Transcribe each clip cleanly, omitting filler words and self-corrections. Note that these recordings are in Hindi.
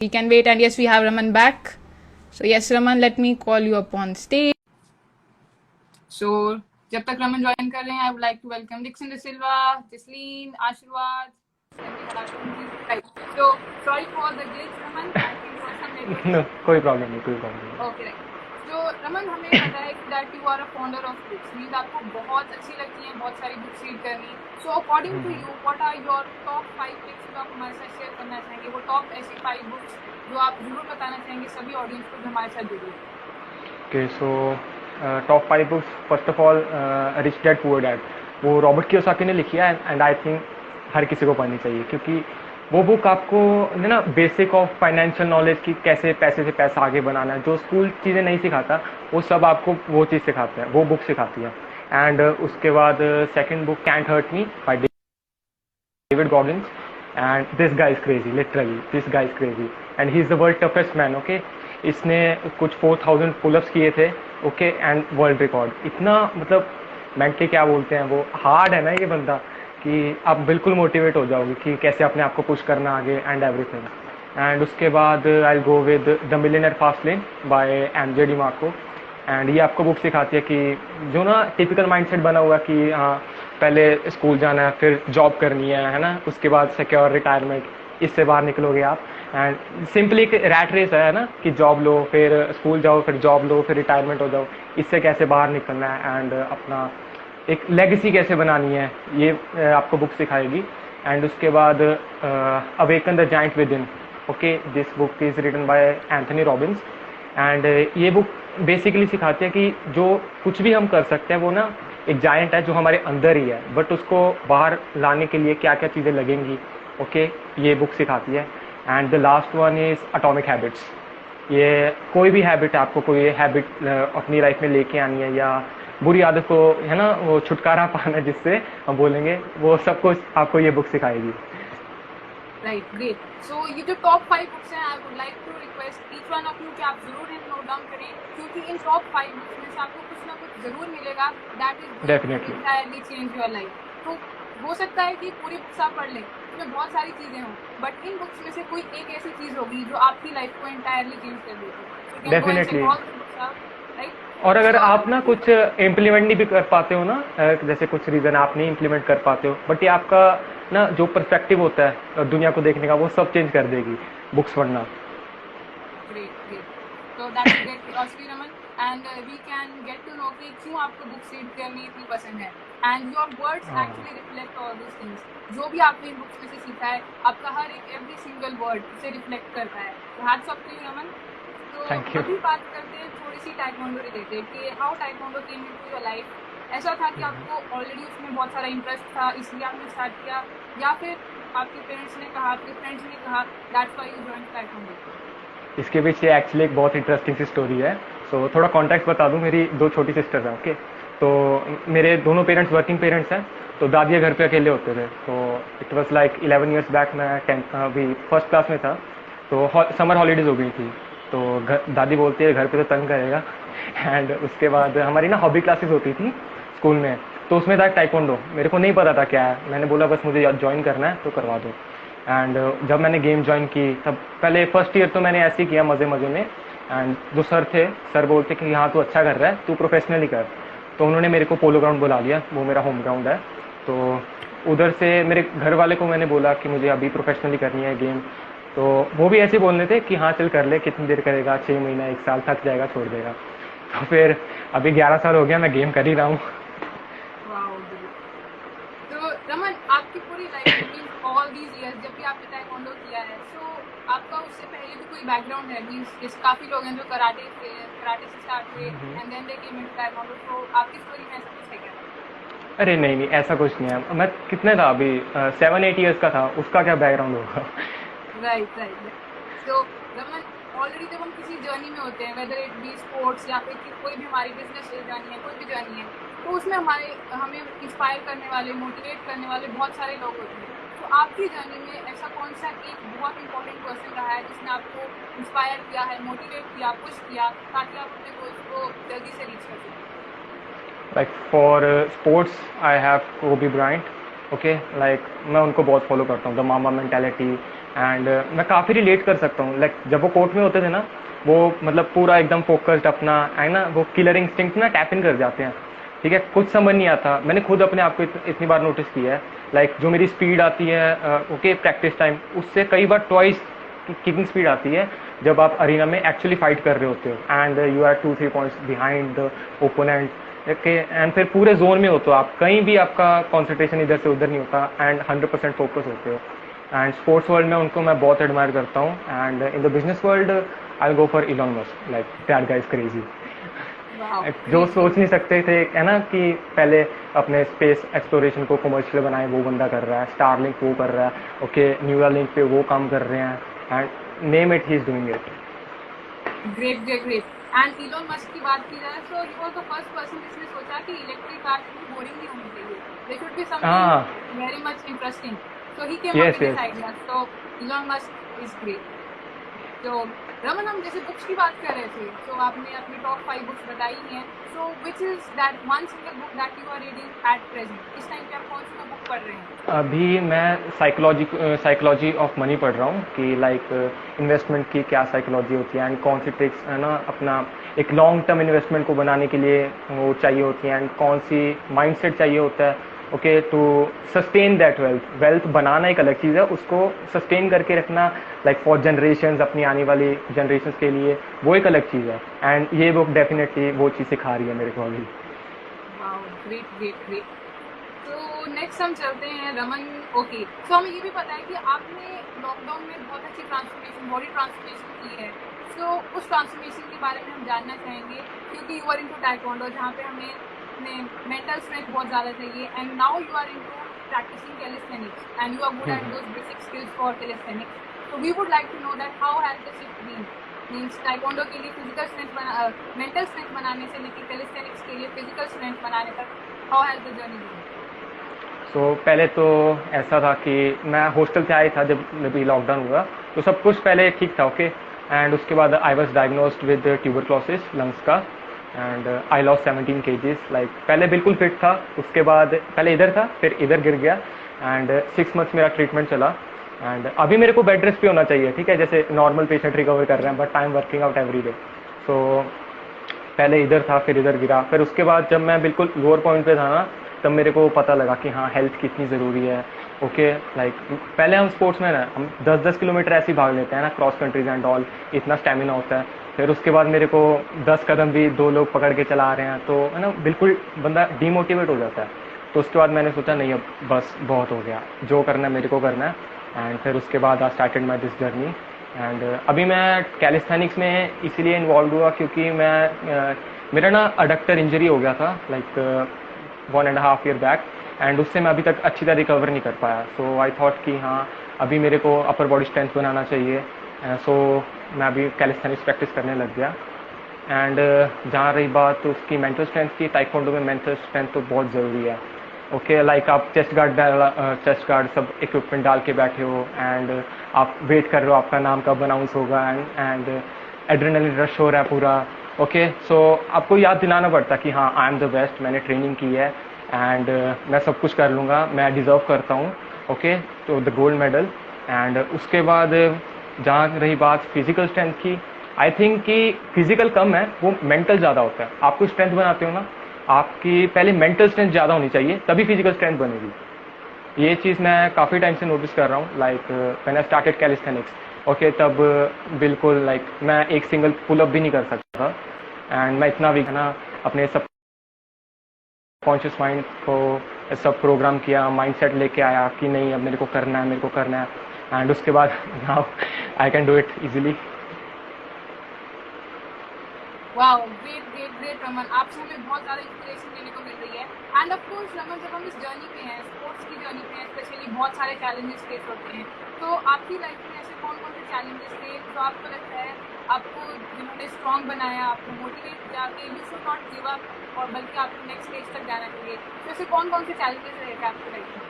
We can wait, and yes, we have Raman back. So yes, Raman, let me call you up on stage. So जब तक रमन ज्वाइन कर रहे हैं, I would like to welcome Dixon De Silva, Jasleen, Ashirwad. So sorry for the glitch, Raman. I think there was some network. No, कोई प्रॉब्लम नहीं, कोई प्रॉब्लम नहीं. Okay, right. So रमन, हमें पता है that you are a founder of books. Means आपको बहुत अच्छी लगती हैं बहुत सारी बुक्स रीड करनी. So according to you, what are your top 5 picks जो आप हमारे साथ शेयर करना चाहेंगे? वो टॉप ऐसी 5 बुक्स जो आप जरूर बताना चाहेंगे सभी ऑडियंस को जो हमारे साथ जुड़ी. Okay, so top 5 books. First of all rich dad poor dad, वो रॉबर्ट कियोसाकी ने लिखी है एंड आई थिंक हर किसी को पढ़नी चाहिए, क्योंकि वो बुक आपको ना बेसिक ऑफ फाइनेंशियल नॉलेज की कैसे पैसे से पैसा आगे बनाना है, जो स्कूल चीज़ें नहीं सिखाता वो सब आपको वो चीज़ सिखाते हैं, वो बुक सिखाती है. एंड उसके बाद second book can't hurt me by David Goggins. And this guy is crazy, literally this guy is crazy and he is the world toughest man. Okay, इसने कुछ 4000 पुलअप्स किए थे. Okay, and world record. इतना मतलब मेंटली क्या बोलते हैं, वो हार्ड है ना ये बंदा, कि आप बिल्कुल मोटिवेट हो जाओगे कि कैसे अपने आप को पुश करना आगे एंड एवरीथिंग. एंड उसके बाद I will go with the millionaire fast lane by MJ DeMarco. And ये आपको बुक सिखाती है कि जो ना टिपिकल माइंडसेट बना हुआ कि हाँ पहले स्कूल जाना है, फिर जॉब करनी है ना, उसके बाद सिक्योर रिटायरमेंट, इससे बाहर निकलोगे आप. एंड सिंपली एक रैट रेस है ना, कि जॉब लो, फिर स्कूल जाओ, फिर जॉब लो, फिर रिटायरमेंट हो जाओ, इससे कैसे बाहर निकलना है एंड अपना एक लेगेसी कैसे बनानी है, ये आपको बुक सिखाएगी. एंड उसके बाद awaken the giant within. Okay, this book is written by Anthony Robbins. And ये बुक बेसिकली सिखाती है कि जो कुछ भी हम कर सकते हैं वो ना एक जायंट है जो हमारे अंदर ही है, बट उसको बाहर लाने के लिए क्या क्या चीज़ें लगेंगी. ओके, ये बुक सिखाती है. And the last one is atomic habits. ये कोई भी हैबिट है, आपको कोई हैबिट अपनी लाइफ में लेके आनी है या बुरी आदत को है ना वो छुटकारा पाना है, जिससे हम बोलेंगे, वो सब कुछ आपको ये बुक सिखाएगी. Right, great. सो ये जो टॉप 5 बुक्स हैं, I would like to request each one of you कि आप जरूर इन्हें नोट डाउन करें, क्योंकि इन टॉप 5 बुक्स में से आपको कुछ ना कुछ जरूर मिलेगा that is definitely entirely change your life. तो हो सकता है कि पूरी बुक्स आप पढ़ लें, उसमें बहुत सारी चीजें हों, बट इन बुक्स में से कोई एक ऐसी चीज होगी जो आपकी लाइफ को एंटायरली चेंज कर देगी. डेफिनेटली. राइट. और अगर आप ना कुछ इम्प्लीमेंट नहीं भी कर पाते हो ना, जैसे कुछ रीज़न आप नहीं इम्प्लीमेंट कर पाते हो, बट ये आपका ना जो पर्सपेक्टिव होता है दुनिया को देखने का, वो सब चेंज कर देगी बुक्स पढ़ना. Great, great. तो that's great philosophy, Raman. And we can get to know कि क्यों आपको बुक्स रीड करनी इतनी पसंद है. And your words actually reflect all these things. जो भी आपने इन बुक्स में से सीखा है, आपका हर एक एवरी सिंगल वर्ड उसे रिफ्लेक्ट करता है. तो hats off to you, Raman. तो अभी बात करते हैं थोड़ी सी टाइकोंडो रिलेटेड कि how taekwondo came into your life. ऐसा था कि आपको ऑलरेडी उसमें बहुत सारा इंटरेस्ट था इसलिए आपने स्टार्ट किया, या फिर आपके पेरेंट्स ने कहा, आपके फ्रेंड्स ने कहा, that's why you joined taekwondo? इसके पीछे एक्चुअली एक बहुत इंटरेस्टिंग सी स्टोरी है. सो थोड़ा कॉन्टेक्स्ट बता दूं. मेरी 2 छोटी सिस्टर्स हैं. ओके, तो मेरे दोनों पेरेंट्स वर्किंग पेरेंट्स हैं, तो दादी घर पे अकेले होते थे. तो it was like 11 years back. मैं 10th अभी फर्स्ट क्लास में था, तो समर हॉलीडेज़ हो गई थी. तो दादी बोलती है घर पे तो तंग करेगा. एंड उसके बाद हमारी ना हॉबी क्लासेस होती थी स्कूल में, तो उसमें था टाइकोंडो. मेरे को नहीं पता था क्या है, मैंने बोला बस मुझे ज्वाइन करना है तो करवा दो. एंड जब मैंने गेम ज्वाइन की, तब पहले फर्स्ट ईयर तो मैंने ऐसे ही किया मज़े मज़े में. एंड जो सर थे, सर बोलते कि हाँ तू अच्छा कर रहा है, तू प्रोफेशनली कर. तो उन्होंने मेरे को पोलो ग्राउंड बुला लिया, वो मेरा होम ग्राउंड है. तो उधर से मेरे घर वाले को मैंने बोला कि मुझे अभी प्रोफेशनली करनी है गेम. तो वो भी ऐसे बोलने थे कि हाँ चल कर ले, कितनी देर करेगा, 6 महीना 1 साल, थक जाएगा छोड़ देगा. तो फिर अभी 11 साल हो गया, मैं गेम कर ही रहा हूँ. तो रमन, आपकी पूरी लाइफ में ऑल दीज इयर्स जब भी आपने टाइकोंडो किया है, तो आपका उससे पहले भी कोई बैकग्राउंड है? मींस जैसे काफ़ी लोग हैं जो कराटे से स्टार्ट हुए and then they came into taekwondo. तो आपकी स्टोरी में ऐसा कुछ है क्या? अरे नहीं नहीं, ऐसा कुछ नहीं है. मैं कितने था अभी, 7-8 ईयर्स का था. उसका क्या बैकग्राउंड होगा. Right, right. तो रमन, ऑलरेडी जब हम किसी जर्नी में होते हैं, वेदर इट बी स्पोर्ट्स या फिर कोई भी हमारी बिजनेस जर्नी है, कोई भी जर्नी है, तो उसमें हमें इंस्पायर करने वाले, मोटिवेट करने वाले बहुत सारे लोग होते हैं. तो आपकी जर्नी में ऐसा कौन सा एक बहुत इंपॉर्टेंट पर्सन रहा है जिसने आपको इंस्पायर किया है, मोटिवेट किया, पुश किया, ताकि आप अपने गोल्स को जल्दी से रीच कर सकें? Like for sports I have कोबी ब्रायंट. ओके, लाइक मैं उनको बहुत फॉलो करता हूँ. द मामा मेंटालिटी, एंड मैं काफ़ी रिलेट कर सकता हूँ। लाइक जब वो कोर्ट में होते थे ना, वो मतलब पूरा एकदम फोकस्ड अपना है ना, वो किलर इंस्टिंक्ट ना टैप इन कर जाते हैं। ठीक है, कुछ समझ नहीं आता। मैंने खुद अपने आप को इतनी बार नोटिस किया है। लाइक जो मेरी स्पीड आती है ओके प्रैक्टिस टाइम, उससे कई बार ट्वाइस किकिंग स्पीड आती है जब आप अरीना में एक्चुअली फाइट कर रहे होते हो and you are 2-3 points behind the opponent. Okay, and फिर पूरे जोन में होते हो आप, कहीं भी आपका कॉन्सेंट्रेशन इधर से उधर नहीं होता एंड 100% फोकस होते हो। एंड स्पोर्ट्स वर्ल्ड में उनको मैं बहुत एडमायर करता हूँ। And in the business world I go for Elon Musk. Like that guy is crazy. Wow, जो ग्रेट, सोच नहीं सकते थे है ना कि पहले अपने स्पेस एक्सप्लोरेशन को कमर्शियल बनाए, वो बंदा कर रहा है। स्टारलिंक वो कर रहा है, ओके न्यूरालिंक पे वो काम कर रहे हैं and name it, he is doing it. Great, great, great. And Elon Musk की बात की जाए तो he was the first person जिसने सोचा कि इलेक्ट्रिक कार इतनी बोरिंग नहीं होनी चाहिए, दे शुड बी हाँ, something very much interesting. So he came up yes with this yes. Idea. So Elon Musk is great. तो रमन, हम जैसे बुक्स की बात कर रहे थे, तो आपने अपनी टॉप 5 बुक्स बताई हैं। So which is that one single book that you are reading at present? इस टाइम पे आप कौन सी बुक पढ़ रहे हैं? अभी मैं साइकोलॉजी ऑफ मनी पढ़ रहा हूँ कि लाइक इन्वेस्टमेंट की क्या साइकोलॉजी होती है एंड कौन सी ट्रिक्स है ना अपना एक लॉन्ग टर्म इन्वेस्टमेंट को बनाने के लिए वो चाहिए होती हैं एंड कौन सी माइंडसेट चाहिए होता है okay to sustain that wealth. Wealth बनाना एक अलग चीज़ है, उसको सस्टेन करके रखना लाइक फॉर जनरेशन्स, अपनी आने वाली जनरेशन्स के लिए, वो एक अलग चीज़ है। एंड ये बुक डेफिनेटली वो चीज़ सिखा रही है मेरे को अभी। Wow, great, great, great. तो नेक्स्ट हम चलते हैं रमन। ओके, तो हमें ये भी पता है कि आपने लॉकडाउन में बहुत अच्छी ट्रांसफॉर्मेशन, बॉडी ट्रांसफॉर्मेशन की है। सो उस ट्रांसफॉर्मेशन के बारे में हम जानना चाहेंगे, क्योंकि यू आर इनटू टाइकोंडो, जहाँ पे हमें अपने मेंटल स्ट्रेंथ बहुत ज़्यादा चाहिए, and now you are into practising calisthenics and you are good at those basic skills for calisthenics. तो we would like to know that how has the shift been, means taekwondo के लिए फिजिकल स्ट्रेंथ मेंटल स्ट्रेंथ बनाने से लेकर कैलिस्थेनिक्स के लिए फिजिकल स्ट्रेंथ बनाने तक, how has the journey been? So पहले तो ऐसा था कि मैं हॉस्टल से आया था जब अभी लॉकडाउन हुआ, तो सब कुछ पहले ठीक था ओके। एंड उसके बाद I was diagnosed with tuberculosis lungs का and I loss 17 kgs। Like पहले बिल्कुल फिट था, उसके बाद पहले इधर था फिर इधर गिर गया एंड 6 months मेरा ट्रीटमेंट चला। एंड अभी मेरे को बेड रेस्ट पे होना चाहिए, ठीक है, जैसे नॉर्मल पेशेंट रिकवर कर रहे हैं, but I am working out every day. So पहले इधर था फिर इधर गिरा, फिर उसके बाद जब मैं बिल्कुल लोअर पॉइंट पे था ना, तब मेरे को पता लगा कि हाँ हेल्थ कितनी ज़रूरी है। ओके लाइक पहले हम स्पोर्ट्स में ना हम 10-10 किलोमीटर ऐसे ही भाग लेते हैं ना, क्रॉस कंट्रीज एंड ऑल, इतना स्टेमिना होता है। फिर उसके बाद मेरे को 10 कदम भी 2 लोग पकड़ के चला रहे हैं, तो है ना बिल्कुल बंदा डीमोटिवेट हो जाता है। तो उसके बाद मैंने सोचा नहीं अब बस बहुत हो गया, जो करना है मेरे को करना है। एंड फिर उसके बाद I started my this journey. And अभी मैं कैलिस्थेनिक्स में इसीलिए इन्वॉल्व हुआ क्योंकि मैं मेरा ना अडक्टर इंजरी हो गया था लाइक 1.5 year बैक, एंड उससे मैं अभी तक अच्छी तरह रिकवर नहीं कर पाया। सो आई थॉट कि हाँ अभी मेरे को अपर बॉडी स्ट्रेंथ बनाना चाहिए। सो मैं अभी कैलिस्थेनिक्स प्रैक्टिस करने लग गया। एंड जहाँ रही बात तो उसकी मेंटल स्ट्रेंथ की, टाइकोंडो में मेंटल स्ट्रेंथ तो बहुत ज़रूरी है। ओके लाइक आप चेस्ट गार्ड सब इक्विपमेंट डाल के बैठे हो एंड आप वेट कर रहे हो आपका नाम कब अनाउंस होगा एंड एड्रेनलिन रश हो रहा है पूरा। ओके सो आपको याद दिलाना पड़ता है कि हाँ आई एम द बेस्ट, मैंने ट्रेनिंग की है एंड मैं सब कुछ कर लूँगा, मैं डिज़र्व करता हूँ। ओके तो द गोल्ड मेडल। एंड उसके बाद जहाँ रही बात फिजिकल स्ट्रेंथ की, आई थिंक कि फिजिकल कम है, वो मेंटल ज़्यादा होता है। आपको स्ट्रेंथ बनाते हो ना, आपकी पहले मेंटल स्ट्रेंथ ज़्यादा होनी चाहिए तभी फिजिकल स्ट्रेंथ बनेगी। ये चीज़ मैं काफ़ी टाइम से नोटिस कर रहा हूँ। Like when I started calisthenics okay तब बिल्कुल लाइक मैं एक सिंगल पुलअप भी नहीं कर सकता था एंड मैं इतना वीक है ना, अपने सब कॉन्शियस माइंड को सब प्रोग्राम किया, माइंडसेट लेके आया कि नहीं अब मेरे को करना है, मेरे को करना है। एंड उसके बाद now I can do it easily. Wow, great, great, great Raman, आपसे हमें बहुत ज़्यादा इंस्पिरेशन लेने को मिल रही है। एंड ऑफ कोर्स रमन, जब हम इस जर्नी पे हैं, स्पोर्ट्स की जर्नी पे हैं, स्पेशली बहुत सारे चैलेंजेस फेस होते हैं। तो आपकी लाइफ में ऐसे कौन कौन से चैलेंजेस थे जो आपको लगता है आपको जिन्होंने स्ट्रॉन्ग बनाया, आपको मोटिवेट किया कि you should not give up, और बल्कि आपको नेक्स्ट स्टेज तक जाना चाहिए? तो ऐसे कौन कौन से चैलेंजेस रहे थे आपकी लाइफ में?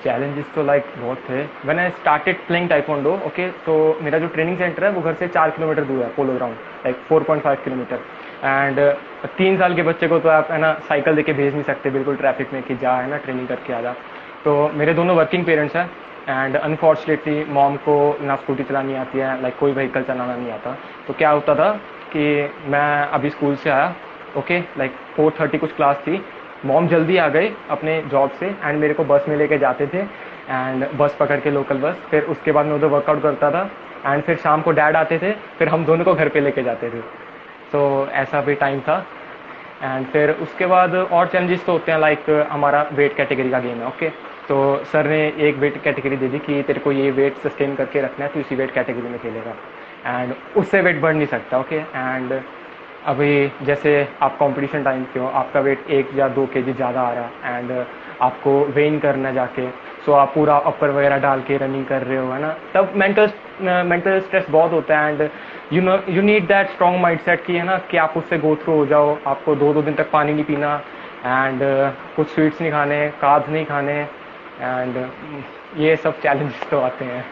चैलेंजेस तो लाइक बहुत थे। When I started playing taekwondo okay, तो मेरा जो ट्रेनिंग सेंटर है वो घर से 4 किलोमीटर दूर है, polo ground like 4.5 kilometre. And 3 साल के बच्चे को तो आप है ना साइकिल देके भेज नहीं सकते बिल्कुल ट्रैफिक में कि जा है ना ट्रेनिंग करके आ जा। तो मेरे दोनों वर्किंग पेरेंट्स हैं एंड अनफॉर्चुनेटली मॉम को ना स्कूटी चलानी आती है, लाइक कोई व्हीकल चलाना नहीं आता। तो क्या होता था कि मैं अभी स्कूल से आया, ओके, लाइक 4:30 कुछ क्लास थी, मॉम जल्दी आ गए अपने जॉब से एंड मेरे को बस में लेके जाते थे, एंड बस पकड़ के लोकल बस, फिर उसके बाद मैं उधर वर्कआउट करता था, एंड फिर शाम को डैड आते थे, फिर हम दोनों को घर पे लेके जाते थे। तो ऐसा भी टाइम था। एंड फिर उसके बाद और चैलेंजेस तो होते हैं, लाइक हमारा वेट कैटेगरी का गेम है, ओके। तो सर ने एक वेट कैटेगरी दे दी कि तेरे को ये वेट सस्टेन करके रखना है, तो इसी वेट कैटेगरी में खेलेगा, एंड उससे वेट बढ़ नहीं सकता, ओके। एंड अभी जैसे आप कंपटीशन टाइम पे हो, आपका वेट 1 या 2 केजी ज़्यादा आ रहा है एंड आपको वेन करना है जाके, सो आप पूरा अपर वगैरह डाल के रनिंग कर रहे हो, है ना, तब मेंटल स्ट्रेस बहुत होता है। And you need that strong mindset कि, है ना, कि आप उससे गो थ्रू हो जाओ। आपको 2-2 दिन तक पानी नहीं पीना, एंड कुछ स्वीट्स नहीं खाने, कार्ब्स नहीं खाने, एंड ये सब चैलेंजेस तो आते हैं।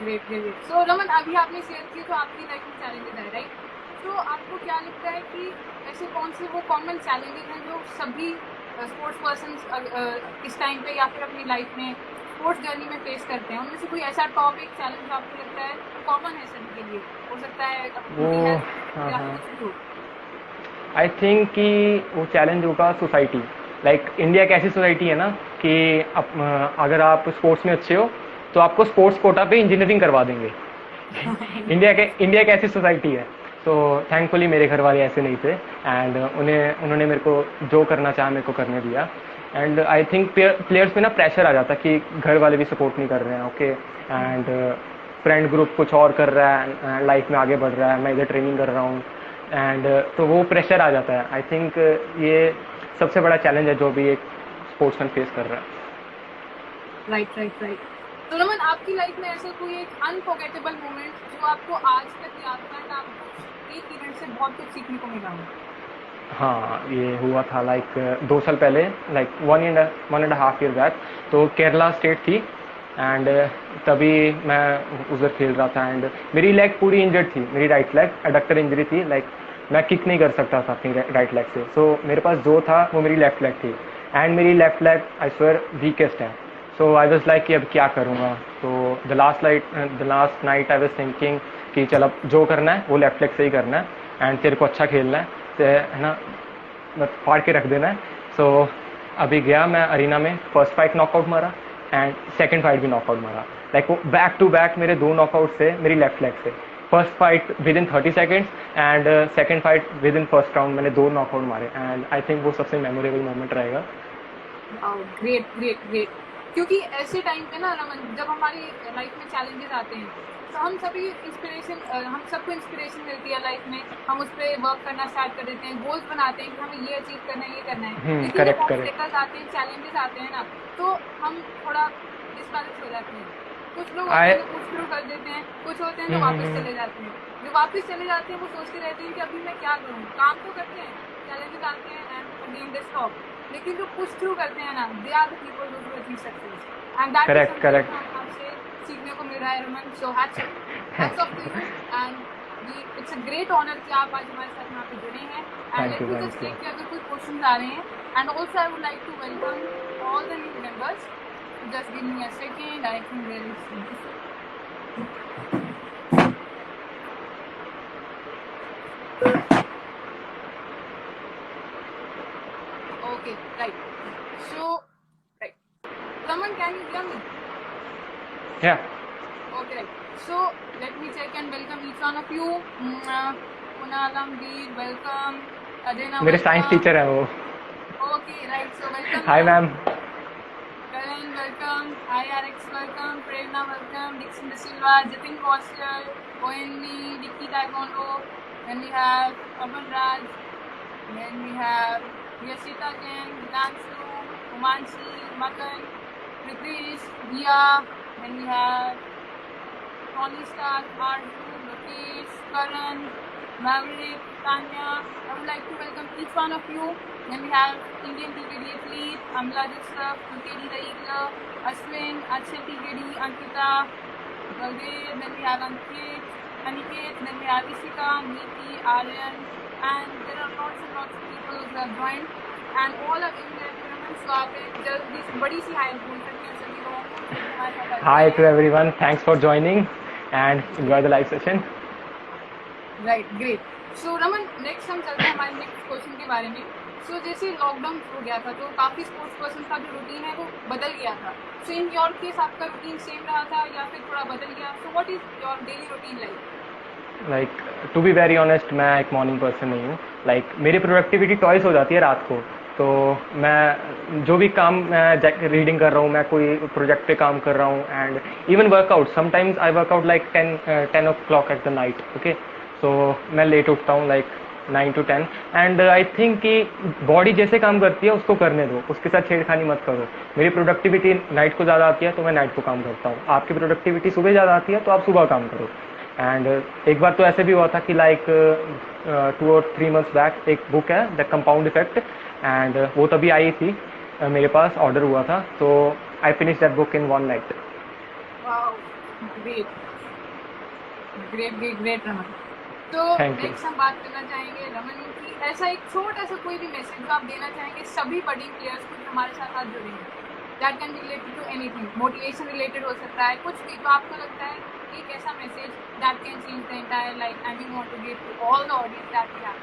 Great great. सो रमन, अभी आपने शेयर की तो आपकी लाइफ में चैलेंजेस है, राइट? तो आपको क्या लगता है कि ऐसे कौन से वो कॉमन चैलेंजेस हैं जो सभी स्पोर्ट्स पर्सन इस टाइम पे या फिर अपनी लाइफ में स्पोर्ट्स जर्नी में फेस करते हैं? उनमें से कोई ऐसा टॉपिक चैलेंज आपको लगता है कॉमन है सभी के लिए? हो सकता है वो अपनी हेल्थ हाँ या हाँ, फिर कुछ भी हो। आई थिंक कि वो चैलेंज होगा सोसाइटी। लाइक इंडिया एक ऐसी सोसाइटी है ना कि अगर आप स्पोर्ट्स में अच्छे हो तो आपको स्पोर्ट्स कोटा पे इंजीनियरिंग करवा देंगे। इंडिया एक ऐसी सोसाइटी है। सो थैंकफुली मेरे घर वाले ऐसे नहीं थे, एंड उन्होंने मेरे को जो करना चाहा मेरे को करने दिया। एंड आई थिंक प्लेयर्स में ना प्रेशर आ जाता कि घर वाले भी सपोर्ट नहीं कर रहे हैं, ओके, एंड फ्रेंड ग्रुप कुछ और कर रहा है, लाइफ में आगे बढ़ रहा है, मैं इधर ट्रेनिंग कर रहा हूँ, एंड तो वो प्रेशर आ जाता है। आई थिंक ये सबसे बड़ा चैलेंज है जो भी एक स्पोर्ट्समैन फेस कर रहा है। Right right right. तो रमन, आपकी लाइफ में ऐसा कोई एक अनफॉरगेटेबल मोमेंट जो आपको आज तक याद है और आपको एक इवेंट से बहुत कुछ सीखने को मिला हो? हाँ, ये हुआ था लाइक 2 साल पहले, लाइक 1.5 ईयर बैक। तो केरला स्टेट थी, एंड तभी मैं उधर खेल रहा था, एंड मेरी लेग पूरी इंजर्ड थी, मेरी राइट लेग एडक्टर इंजरी थी, लाइक मैं किक नहीं कर सकता था अपनी राइट लेग से। सो मेरे पास जो था वो मेरी लेफ्ट लेग थी, एंड मेरी left leg I swear weakest है। सो आई वॉज लाइक कि अब क्या करूँगा। तो the last night I was thinking कि चल अब जो करना है वो लेफ्ट लेग से ही करना है, एंड तेरे को अच्छा खेलना है ना, मत फाड़ के रख देना है। सो अभी गया मैं अरीना में, फर्स्ट फाइट नॉकआउट मारा एंड सेकंड फाइट भी नॉकआउट मारा, लाइक वो बैक टू बैक मेरे 2 नॉकआउट से मेरी लेफ्ट लेग से। First fight with in 30 seconds and second fight with in first round मैंने 2 नॉकआउट मारे, एंड आई थिंक वो सबसे मेमोरेबल मोमेंट रहेगा। Great great great. क्योंकि ऐसे टाइम पे ना रमन, जब हमारी लाइफ में चैलेंजेस आते हैं तो हम सबको इंस्पिरेशन मिलती है लाइफ में, हम उस पर वर्क करना स्टार्ट कर देते हैं, गोल्स बनाते हैं कि हमें ये अचीव करना है, ये करना है। लेकिन जब करेक्ट ऑब्स्टेकल्स आते हैं, चैलेंजेस आते हैं ना, तो हम थोड़ा डिसबैलेंस हो जाते हैं। कुछ लोग होते हैं जो पुश थ्रू कर देते हैं, कुछ होते हैं जो वापस चले जाते हैं। जो वापस चले जाते हैं वो सोचते रहते हैं कि अभी मैं क्या करूँ। काम तो करते हैं, चैलेंजेस आते हैं एंड अगेन दे स्टॉप। लेकिन जो पुश थ्रू करते हैं ना, they are the people who achieve success, and that is something आपसे सीखने को मिल रहा है Raman. So hats off to you, and it's a great honour कि आप आज हमारे साथ यहाँ पे जुड़े हैं। And let me just check कि अगर कोई क्वेश्चन आ रहे हैं, and also I would like to welcome all the new members. Just give me a second. I think there is. Okay, right. So, right. Raman, can you hear me? Yeah. Okay, right. So, let me check and welcome each one of you. Kunal, Ambeer, welcome. Adena, मेरे साइंस टीचर है वो। Okay, right. So, welcome. Hi ma'am. Karan, welcome. Hi, Alex, welcome. Prerna, welcome. Dixon De Silva, Jatin Kaushal, ONV, Dicky Taekwondo. Then we have Aman Raj. Then we have Yashita Jain, Himanshu, Umanshi, Makan, Pritesh, Dia. Then we have Tony Stark, Arjun, Lokesh, Karan, Maverick, Tanya. I would like to welcome each one of you. Then we have Indian TKD athlete, Amla Joseph, TKD the Eagler, Ashwin, Akshay TKD, Ankita, Baldev. Then we have Aniket. Then we have Ishika, Niti, Aryan, and there are lots and lots of people who have joined. And all are in there कुछ तो आप जल्दी से बड़ी सी हाई बोल सकते हैं सभी लोगों को जो भी हमारे साथ Hi to everyone. Thanks for joining and enjoy the live session. Right, great. So Raman, next हम चलते हैं हमारे नेक्स्ट क्वेश्चन के बारे में। सो जैसे लॉकडाउन हो गया था तो काफ़ी स्पोर्ट्स पर्सन का जो रूटीन है वो बदल गया था। सो इन योर केस आपका रूटीन सेम रहा था या फिर थोड़ा बदल गया? So what is your daily routine like? Like to be very honest, मैं एक मॉर्निंग पर्सन नहीं हूँ। लाइक मेरी प्रोडक्टिविटी टॉइस हो जाती है रात को। तो मैं जो भी काम, मैं रीडिंग कर रहा हूँ, मैं कोई प्रोजेक्ट पे काम कर रहा हूँ, and even workout, sometimes I workout like 10 o'clock at the night. Okay, so मैं लेट उठता हूँ like 9 to 10, and I think कि बॉडी जैसे काम करती है उसको करने दो, उसके साथ छेड़खानी मत करो। मेरी प्रोडक्टिविटी नाइट को ज़्यादा आती है तो मैं नाइट को काम करता हूँ, आपकी प्रोडक्टिविटी सुबह ज़्यादा आती है तो आप सुबह काम करो। एंड एक बार तो ऐसे भी हुआ था कि लाइक 2 or 3 months बैक एक बुक है द कंपाउंड इफेक्ट, एंड वो तभी आई थी, मेरे पास ऑर्डर हुआ था, तो I finish that book in 1 night। Wow, great great great great Raman. तो Thank you. नेक्स्ट हम बात करना चाहेंगे रमन की ऐसा एक छोटा सा कोई भी मैसेज जो आप देना चाहेंगे सभी बडिंग प्लेयर्स को जो हमारे साथ आज जुड़े हैं। That can be related to anything, motivation related हो सकता है, कुछ भी जो आपको लगता है एक ऐसा message that can change the entire life and you want to give to all the audience that we have.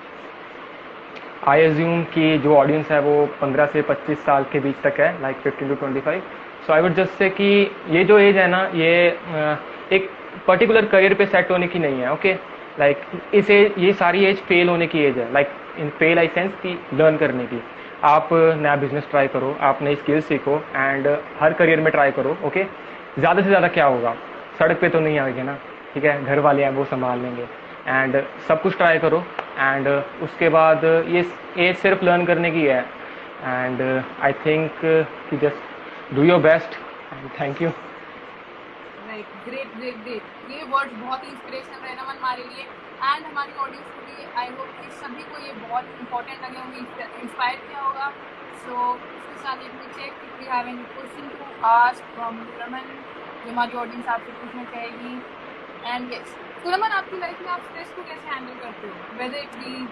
I assume कि जो ऑडियंस है वो 15 से 25 साल के बीच तक है, like 15 to 25। So I would just say कि ये जो एज है ना, ये एक पर्टिकुलर करियर पे सेट होने की नहीं है। ओके, लाइक इस एज, ये सारी एज फेल होने की एज है, like in fail I sense की लर्न करने की। आप नया बिजनेस ट्राई करो, आप नई स्किल्स सीखो, एंड हर करियर में ट्राई करो। ओके, ज़्यादा से ज़्यादा क्या होगा, सड़क पे तो नहीं आएंगे ना, ठीक है, घर वाले हैं वो संभाल लेंगे, एंड सब कुछ ट्राई करो। एंड उसके बाद ये एज सिर्फ लर्न करने की है, एंड आई थिंक कि just do your best, and thank you. Right, great great great. ये वर्ड्स बहुत ही इंस्पिरेशनल रहे रमन हमारे लिए एंड हमारी ऑडियंस को भी। आई होप कि सभी को ये बहुत इंपॉर्टेंट लगे होंगे, इंस्पायर किया होगा। सो उसके साथ एक भी check if we have any question to ask from Raman जो हमारी ऑडियंस आपसे पूछना चाहेगी। एंड यस, तो रमन आपकी लाइफ में आप स्ट्रेस को कैसे हैंडल करते हो, weather it be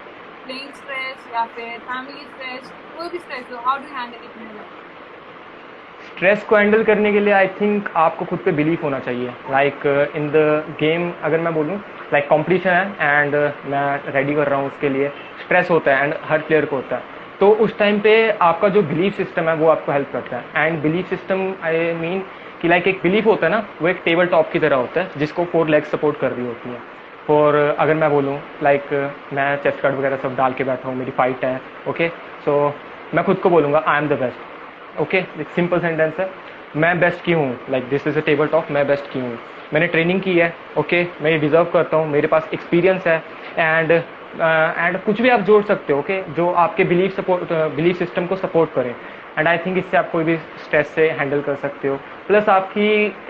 playing stress या फिर फैमिली स्ट्रेस, कोई भी स्ट्रेस हो, how do you handle it in your life? Stress को हैंडल करने के लिए आई थिंक आपको खुद पे बिलीफ होना चाहिए। लाइक इन द गेम अगर मैं बोलूँ, लाइक कंपटीशन है एंड मैं रेडी कर रहा हूँ उसके लिए, स्ट्रेस होता है एंड हर प्लेयर को होता है। तो उस टाइम पे आपका जो बिलीफ सिस्टम है वो आपको हेल्प करता है। And belief system I mean कि लाइक एक बिलीफ होता है ना, वो एक टेबल टॉप की तरह होता है जिसको 4 legs सपोर्ट कर रही होती हैं। और अगर मैं बोलूँ लाइक मैं चेस्ट गार्ड वगैरह सब डाल के बैठा हूँ, मेरी फाइट है, ओके, सो मैं खुद को बोलूँगा I am the best. Okay, एक सिंपल सेंटेंस है, मैं बेस्ट की हूँ, like this is a table top, मैं बेस्ट की हूँ, मैंने ट्रेनिंग की है, ओके, मैं ये डिज़र्व करता हूँ, मेरे पास एक्सपीरियंस है, एंड कुछ भी आप जोड़ सकते हो, ओके, जो आपके बिलीफ सिस्टम को सपोर्ट करें। एंड आई थिंक इससे आप कोई भी स्ट्रेस से हैंडल कर सकते हो। प्लस आपकी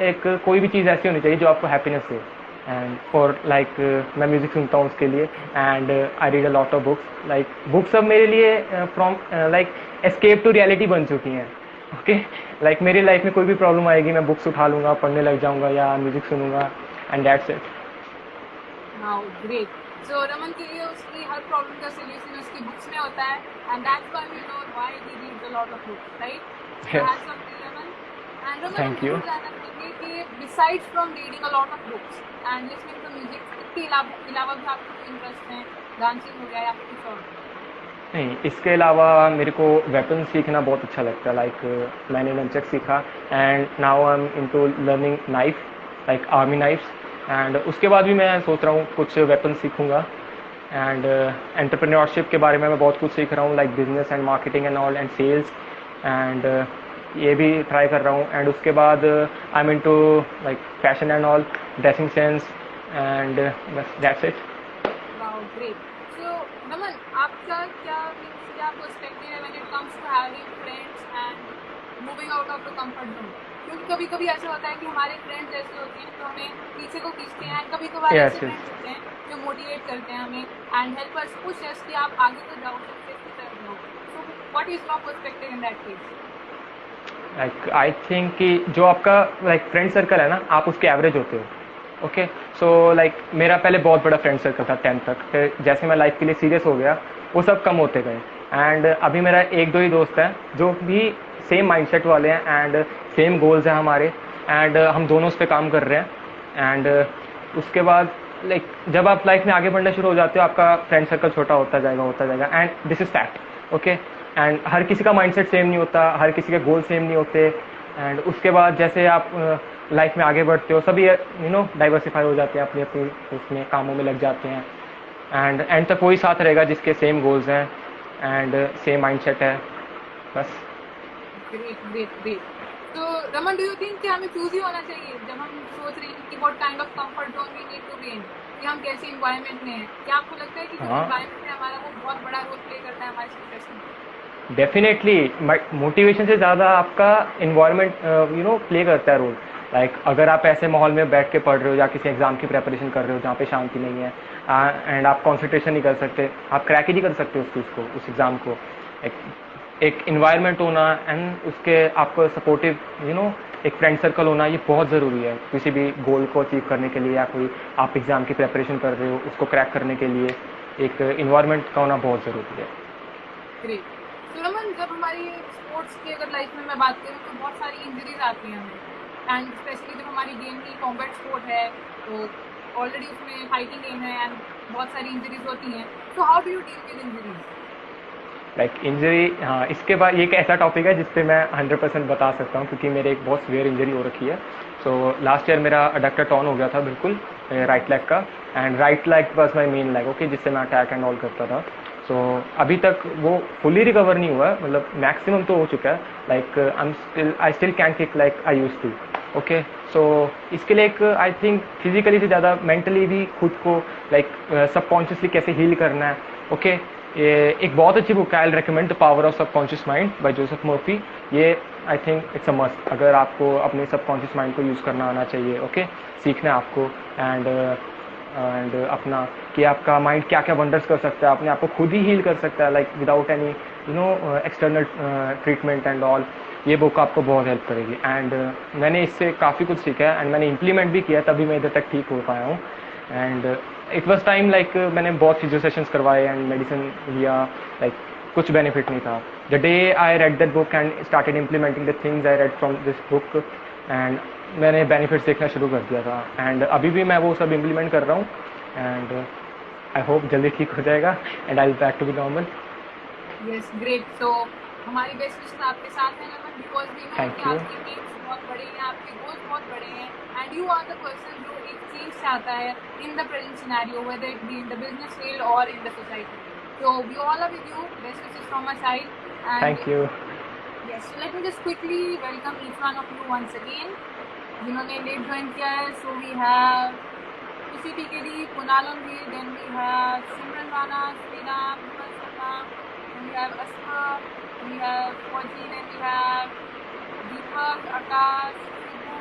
एक कोई भी चीज़ ऐसी होनी चाहिए जो आपको हैप्पीनेस दे। एंड फॉर लाइक मैं म्यूज़िक सुनता हूँ उसके लिए, and I read a lot of books. Like books सब मेरे लिए from like escape to reality बन चुकी हैं। ओके, लाइक मेरी लाइफ में कोई भी प्रॉब्लम आएगी, मैं बुक्स उठा लूँगा, पढ़ने लग जाऊँगा या म्यूज़िक सुनूंगा, and that's it. Wow, great. So Raman के लिए उसकी हर प्रॉब्लम का सॉल्यूशन उसकी बुक्स में होता है and that's why we know why he reads a lot of books, right? Yes. Raman and Raman Thank you. जानना चाहेंगे कि besides from reading a lot of books and listening to music, इसके अलावा भी आपको इंटरेस्ट है, डांसिंग हो गया या फिर कुछ और? नहीं, इसके अलावा मेरे को वेपन सीखना बहुत अच्छा लगता है। लाइक मैंने नंचक सीखा and now I am into learning knife, like army knifes, and उसके बाद भी मैं सोच रहा हूँ कुछ वेपन सीखूँगा। एंड एंटरप्रेन्योरशिप के बारे में मैं बहुत कुछ सीख रहा हूँ, like business and marketing and all and sales, and ये भी ट्राई कर रहा हूँ। एंड उसके बाद I am into like fashion and all, dressing sense, and बस that's it. Wow, great. So Raman, आपका क्या पर्सपेक्टिव है when it comes to having friends and moving out of the comfort zone? क्योंकि कभी कभी ऐसा होता है कि हमारे फ्रेंड्स ऐसे होते हैं तो हमें पीछे को खींचते हैं, कभी कभार Yes, ऐसे yes. फ्रेंड्स होते हैं जो मोटिवेट करते हैं हमें and help us push us कि आप आगे तो जाओ, सक्सेस की तरफ जाओ। सो what is your perspective in that case? Like I think कि जो आपका लाइक फ्रेंड सर्कल है ना, आप उसके एवरेज होते हो। ओके, सो लाइक मेरा पहले बहुत बड़ा फ्रेंड सर्कल था 10th तक, फिर जैसे मैं लाइफ के लिए सीरियस हो गया वो सब कम होते गए। एंड अभी मेरा एक दो ही दोस्त हैं जो भी सेम माइंडसेट वाले हैं एंड सेम गोल्स हैं हमारे, एंड हम दोनों उस पर काम कर रहे हैं। एंड उसके बाद लाइक जब आप लाइफ में आगे बढ़ना शुरू हो जाते हो आपका फ्रेंड सर्कल छोटा होता जाएगा and this is fact, okay. And हर किसी का माइंडसेट सेम नहीं होता, हर किसी के गोल सेम नहीं होते। एंड उसके बाद जैसे आप लाइफ में आगे बढ़ते हो सभी डाइवर्सिफाई हो जाते हैं, अपनी अपनी उसमें कामों में लग जाते हैं। एंड एंड तक वही साथ रहेगा जिसके सेम गोल्स हैं एंड सेम माइंडसेट है, बस। Great great great. तो रमन, डू यू थिंक कि हमें चूज ही होना चाहिए जब हम सोच रहे हैं कि what kind of comfort zone we need to be in, कि हम कैसे इन्वायरमेंट में हैं? क्या आपको लगता है कि जो हाँ इन्वायरमेंट है हमारा वो बहुत बड़ा रोल प्ले करता है हमारे सक्सेस में? डेफिनेटली मोटिवेशन से ज़्यादा आपका इन्वायरमेंट प्ले करता है रोल। लाइक अगर आप ऐसे माहौल में बैठ के पढ़ रहे हो या किसी एग्ज़ाम की प्रेपरेशन कर रहे हो जहाँ पे शांति नहीं है एंड आप कंसंट्रेशन नहीं कर सकते, आप क्रैक ही नहीं कर सकते उस चीज़ को, उस एग्ज़ाम को। एक इन्वायरमेंट होना एंड उसके आपको सपोर्टिव एक फ्रेंड सर्कल होना ये बहुत ज़रूरी है किसी भी गोल को अचीव करने के लिए, या कोई आप एग्ज़ाम की प्रेपरेशन कर रहे हो उसको क्रैक करने के लिए एक इन्वायरमेंट का होना बहुत ज़रूरी है। ग्रेट। तो रमन, जब हमारी स्पोर्ट्स की अगर लाइफ में मैं बात करूँ तो बहुत सारी इंजरीज आती हैं हमें, एंड स्पेशली जब हमारी गेम की कॉम्बैट स्पोर्ट है तो ऑलरेडी उसमें फाइटिंग गेम है एंड बहुत सारी इंजरीज होती हैं। तो how do you deal with injuries? Like injury, हाँ, इसके बाद ये एक ऐसा टॉपिक है जिस पे मैं 100% बता सकता हूँ क्योंकि मेरे एक बहुत सीवियर इंजरी हो रखी है। सो लास्ट ईयर मेरा अडक्टर टॉर्न हो गया था बिल्कुल राइट लेग का, and right leg was my main leg, okay, जिससे मैं अटैक एंड ऑल करता था। सो अभी तक वो फुली रिकवर नहीं हुआ है, मतलब मैक्सिमम तो हो चुका है। Like I still can kick like I used to, okay. So इसके लिए एक आई थिंक फिजिकली से ज़्यादा मेंटली भी खुद को लाइक सबकॉन्शियसली कैसे हील करना है, ओके। ये एक बहुत अच्छी बुक है, I recommend the power of subconscious mind by Joseph Murphy. ये I think it's a must, अगर आपको अपने सबकॉन्शियस माइंड को यूज़ करना आना चाहिए, ओके, सीखना है आपको। एंड अपना कि आपका माइंड क्या क्या वंडर्स कर सकता है, अपने आप को खुद ही हील कर सकता है like without any external treatment and all. ये बुक आपको बहुत हेल्प करेगी एंड मैंने इससे काफ़ी कुछ सीखा है एंड मैंने इम्प्लीमेंट भी किया, तभी मैं इधर तक ठीक हो पाया हूँ। And it was time like मैंने बहुत फिजियो सेशंस करवाए एंड मेडिसिन लिया, लाइक कुछ बेनिफिट नहीं था। The day I read that book and started implementing the things I read from this book, and मैंने बेनिफिट्स देखना शुरू कर दिया था एंड अभी भी मैं वो सब इम्प्लीमेंट कर रहा हूँ एंड आई होप जल्दी ठीक हो जाएगा and I will back to be normal. Yes, great. तो हमारी बेस्ट विशेस आपके साथ हैं Raman, because we know Thank कि you. आपके एम्स बहुत बड़े हैं, आपके गोल्स बहुत बड़े हैं, and you are the person जो एक चेंज चाहता है in the present scenario, whether it be in the business field और in the society. So we all are with you. Best wishes from my side. And Thank you. yes, so let me just quickly welcome each one of you once again. जिन्होंने लेट ज्वाइन किया है, so we have Khushi Tikeri, Kunal Ambir, then we have Simran Rana, Shriram, Vimal Sharma, then we have Askar, we have Fauji, then we have Deepak, Aakash, Shibu,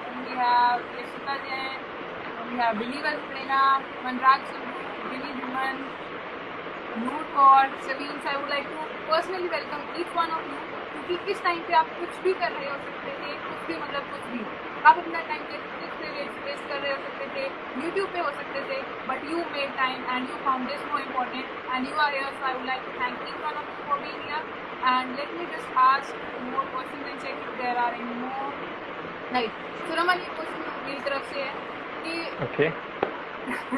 then we have Yashika Jain, then we have believer Prerna, Manraag Sandhu, Vinny Dhuman, Noor Kaur, Saveen, I would like to personally welcome each one of you, क्योंकि इस टाइम पे आप कुछ भी कर रहे हो सकते थे, कुछ भी मतलब कुछ भी, आप अपना टाइम वेस्ट कर रहे हो सकते थे, YouTube पे हो सकते थे, but you made time and you found this more important and you are here, so I would like to thank each one of you for being here. And let me just ask more questions and check if there are any more. Right. So Raman, ये क्वेश्चन मेरी तरफ से है कि Okay.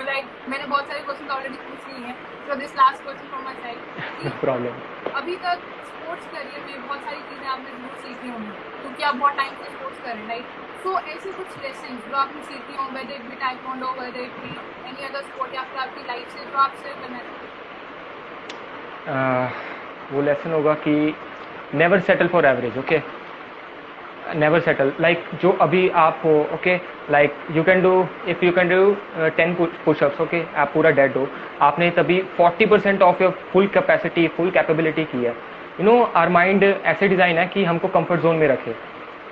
लाइक मैंने बहुत सारे क्वेश्चन ऑलरेडी पूछ लिए हैं, so this last question from my side No problem. अभी तक स्पोर्ट्स करियर में बहुत सारी चीज़ें आपने जरूर सीखी होंगी क्योंकि आप बहुत टाइम से स्पोर्ट्स कर रहे हैं, राइट? सो ऐसे कुछ लेसन जो आपने सीखी हों, weather it B taekwondo, weather it be any other sport, या फिर आपकी लाइफ से जो आप शेयर करना चाहते वो लेसन होगा कि never settle for average, okay, never settle. Like जो अभी आप हो, okay, like you can do, if you can do 10 pushups, okay, आप पूरा डेड हो, आपने तभी 40% of your full capacity, full capability की है। आवर माइंड ऐसे डिज़ाइन है कि हमको कंफर्ट जोन में रखे,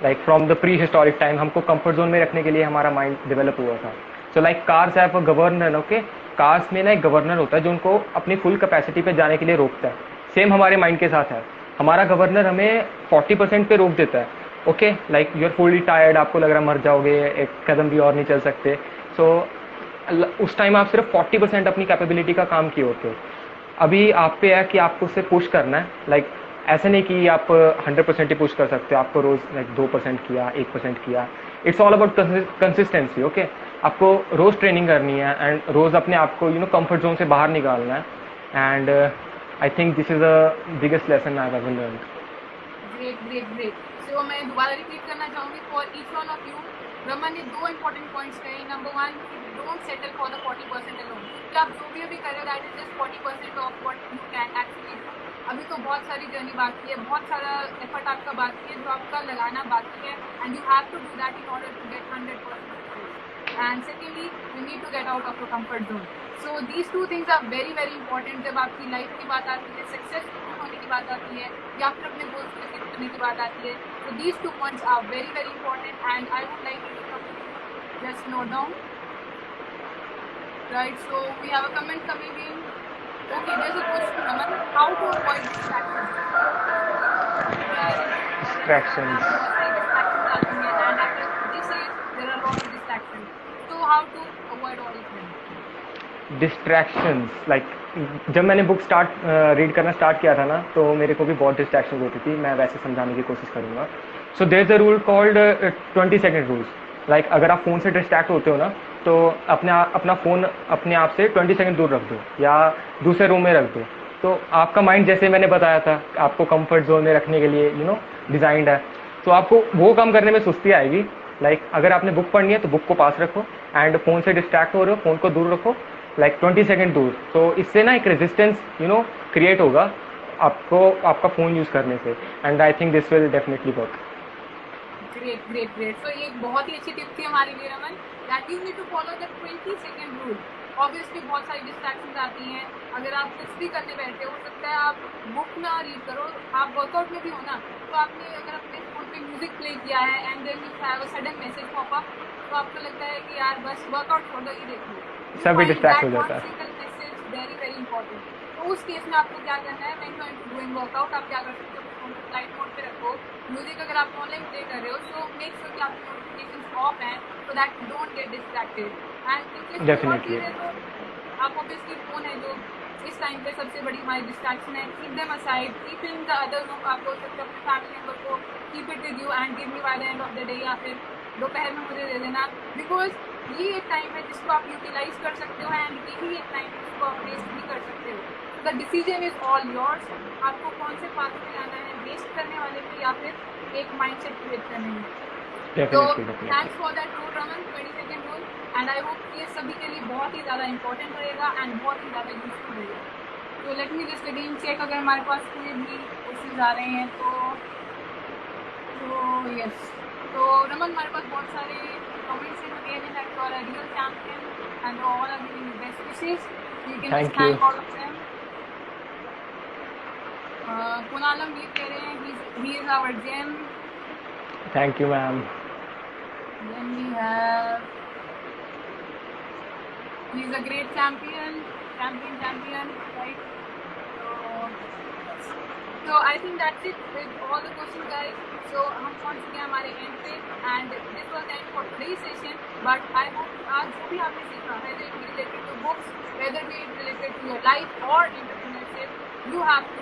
like from the pre historic time हमको कंफर्ट जोन में रखने के लिए हमारा माइंड डेवलप हुआ था। So like cars have a governor, okay, cars में ना एक गवर्नर होता है जो उनको अपनी फुल कैपेसिटी पे जाने के लिए रोकता है। सेम हमारे माइंड के साथ है, हमारा गवर्नर हमें 40% पे रोक देता है, okay, like you are fully tired, आपको लग रहा है मर जाओगे, एक कदम भी और नहीं चल सकते। सो उस टाइम आप सिर्फ 40% अपनी कैपेबिलिटी का काम किए होते हो। अभी आप पे है कि आपको उसे पुश करना है, लाइक ऐसे नहीं कि आप 100% ही पुश कर सकते हो, आपको रोज़ लाइक 2% किया, 1% किया। It's all about consistency, okay. आपको रोज़ ट्रेनिंग करनी है एंड रोज़ अपने आप को कंफर्ट जोन से बाहर निकालना है। And I think this is the biggest lesson I have ever learn. Great great great. So मैं दोबारा रिपीट करना चाहूँगी for each one of you. Raman ने 2 इंपॉर्टेंट पॉइंट्स कहे। Number 1, don't settle for the 40% alone, कि आप जो भी अभी कर रहे हो that is just 40% of what you can actually do. अभी तो बहुत सारी जर्नी बाकी है, बहुत सारा एफर्ट आपका बाकी है जो आपका लगाना बाकी है, and you have to do that in order to get 100%। And secondly, you need to get out of your comfort zone. So these 2 things are very very important जब आपकी लाइफ की बात आती है, सक्सेसफुल होने की बात आती है, या फिर अपने गोल्स को अचीव करने की बात आती है। So these 2 points are very very important, and I would like you to just note down. Right, so we have a comment coming in. Okay, there's a question, Raman. How to avoid distractions? We are in a college, Distractions. बहुत सारी distractions आती हैं, and at this age there are a lot of distractions. So how to avoid all of them? Distractions, like जब मैंने बुक रीड करना स्टार्ट किया था ना, तो मेरे को भी बहुत डिस्ट्रैक्शन होती थी। मैं वैसे समझाने की कोशिश करूँगा। So there is a rule called 20 second rules. Like अगर आप फ़ोन से डिस्ट्रैक्ट होते हो ना, तो अपना फ़ोन अपने आप से 20 सेकेंड दूर रख दो या दूसरे रूम में रख दो। तो आपका माइंड, जैसे मैंने बताया था, आपको कंफर्ट जोन में रखने के लिए डिज़ाइंड है। तो आपको वो काम करने में सुस्ती आएगी। लाइक अगर आपने बुक पढ़नी है तो बुक को पास रखो, एंड फ़ोन से डिस्ट्रैक्ट हो रहे हो, फ़ोन को दूर रखो, लाइक 20 सेकेंड दूर। तो इससे ना एक रेजिस्टेंस क्रिएट होगा आपको, आपका फ़ोन यूज़ करने से। And I think this will definitely work. Great great great. So ये एक बहुत ही अच्छी टिप थी हमारे लिए Raman, that you need to follow the 20 second rule. Obviously बहुत सारी डिस्ट्रैक्शंस आती हैं। अगर आप कुछ भी करने बैठे हो सकता है आप बुक ना रीड करो, आप वर्कआउट में भी हो ना, तो आपने अगर अपने फोन पे म्यूजिक प्ले किया है and then you have a sudden message pop up, तो आपको लगता है कि यार बस वर्कआउट छोड़ो, ये देखो, सभी डिस्ट्रैक्ट हो जाता है। Single message very very important. तो उस केस में आपको क्या करना है, when you are doing workout, आप क्या कर सकते हो, फोन को फ्लाइट मोड पे रखो। म्यूजिक अगर आप ऑनलाइन प्ले कर रहे हो, सो मेक श्योर कि आपकी नोटिफिकेशंस ऑफ हैं, so that you don't get distracted. And in case और डेफिनेटली। चीज़ें तो आप ऑब्वियसली फोन है जो इस टाइम पे सबसे बड़ी हमारी डिस्ट्रैक्शन है, keep them aside, keep in the other room. आप बोल सकते हो अपने फैमिली मेम्बर को keep it with you and give me by the end of the day, या फिर दोपहर में मुझे दे देना, बिकॉज ये एक टाइम है जिसको आप यूटिलाइज कर सकते हो, एंड यही एक टाइम है जिसको आप वेस्ट भी कर सकते हो। The decision is all yours, आपको कौन से पाथ में जाना है, वेस्ट करने वाले में या फिर एक माइंडसेट क्रिएट करने में। तो thanks for that rule Raman, 20 second rule, and I hope ये सभी के लिए बहुत ही ज़्यादा इंपॉर्टेंट रहेगा एंड बहुत ही ज़्यादा यूजफुल रहेगा। तो let me just again check अगर हमारे पास कोई भी क्वेश्चन आ रहे हैं तो यस। तो रमन, हमारे पास बहुत सारे कमेंट्स हैं जो कह रहे हैं that you are a real champion and all are giving you best wishes, you can just thank all of them. Kunalam ये कह रहे हैं he is our gem. Thank you ma'am. Then we have, he's a great champion, right? So I think that's it with all the questions, guys. So हम पहुंच चुके हैं हमारे end पे, and this was the end for today's session. But I hope आज जो भी आपने सीखा, whether it be related to books, whether it be related to your life or entrepreneurship, you have to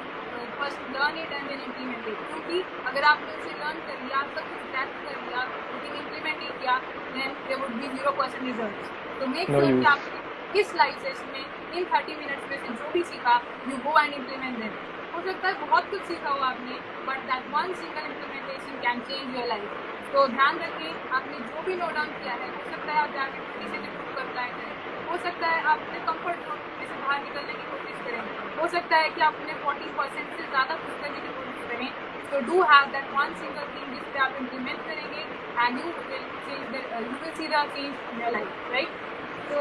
first learn it and then implement it. क्योंकि अगर आपने उसे लर्न कर लिया, सब कुछ ग्रैस्प कर लिया, लेकिन इम्प्लीमेंट नहीं किया, then there would be 0% results. तो मेक श्योर कि आपने इस लाइव सेशन में इन 30 मिनट्स में से जो भी सीखा, you go and implement them. हो सकता है बहुत कुछ सीखा हो आपने, but that one single implementation can change your life. तो ध्यान रखें, आपने जो भी नोट डाउन किया है, हो सकता है आप जाकर किसी से ग्रुप पर अप्लाई करें, हो सकता है आप अपने कंफर्ट जोन में से बाहर निकलने की कोशिश करें, हो सकता है कि आप अपने 40% से ज़्यादा कुछ करने की कोशिश करें। तो do have that one single thing जिस पे आप इम्प्लीमेंट करेंगे, and you will see the change in your life, right? तो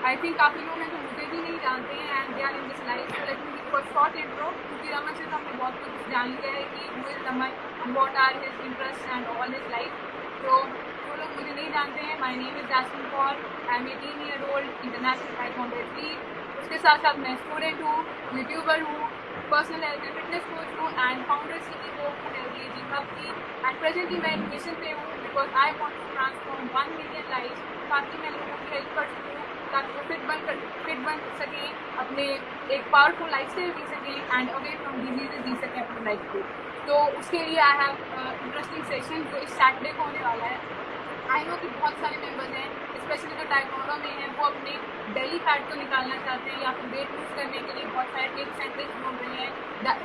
आई थिंक काफ़ी लोग हैं जो मुझे भी नहीं जानते हैं and they are in this life. So let me give a short intro, क्योंकि रमन से तो हमने बहुत कुछ जान लिया है कि who is Raman and what are his interest and all his life. तो जो लोग मुझे नहीं जानते हैं, my name is Jasmine Kaur, I am 18 year old, international taekwondo athlete. उसके साथ साथ मैं स्टूडेंट हूँ, यूट्यूबर हूँ, personal health and fitness coach हूँ, एंड फाउंडर CEO हूँ हेल्दी एजिंग हब की। एंड प्रेजेंटली मैं एजुकेशन पे हूँ, because I want to transform 1 million life, ताकि मैं लोगों की हेल्प कर सकूँ, ताकि वो फिट फिट बन सकें, अपने एक पावरफुल लाइफस्टाइल जी सकें एंड अवे फ्रॉम डिजीजेस जी सकें अपनी लाइफ को। तो उसके लिए आई हैव इंटरेस्टिंग सेशन जो इस सैटरडे को होने वाला है। आई नो कि बहुत सारे मेंबर्स हैं, स्पेशली जो टाइकोंडो में हैं, वो अपने बेली फैट को निकालना चाहते हैं या फिर वेट लूज करने के लिए बहुत सारे टिप्स एंड ट्रिक्स ढूंढ रहे हैं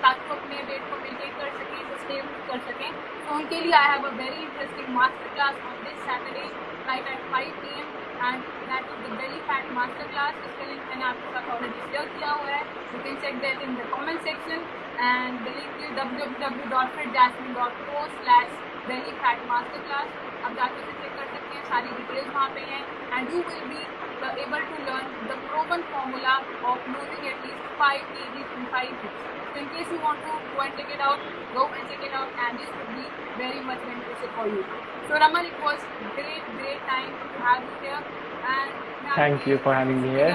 ताकि वो अपने वेट को मेंटेन कर सकें, सस्टेन कर सकें। तो उनके लिए I have a very interesting master class on this Saturday right at 5 PM and that is the belly fat master class. इसके लिंक मैंने आपके साथ ऑलरेडी शेयर किया हुआ है, you can check that in the comment section and the link is www.fitjasmine.co/bellyfatmasterclass। आप जाकर उसे चेक कर सकते हैं, सारी डिटेल्स वहाँ पे हैं and you will be able to learn the proven formula of losing at least 5 kg in 5 weeks. So in case you want to go and check it out, go and check it out and this would be very much beneficial for you. So Raman, it was great time to have you here and Thank you for having me here.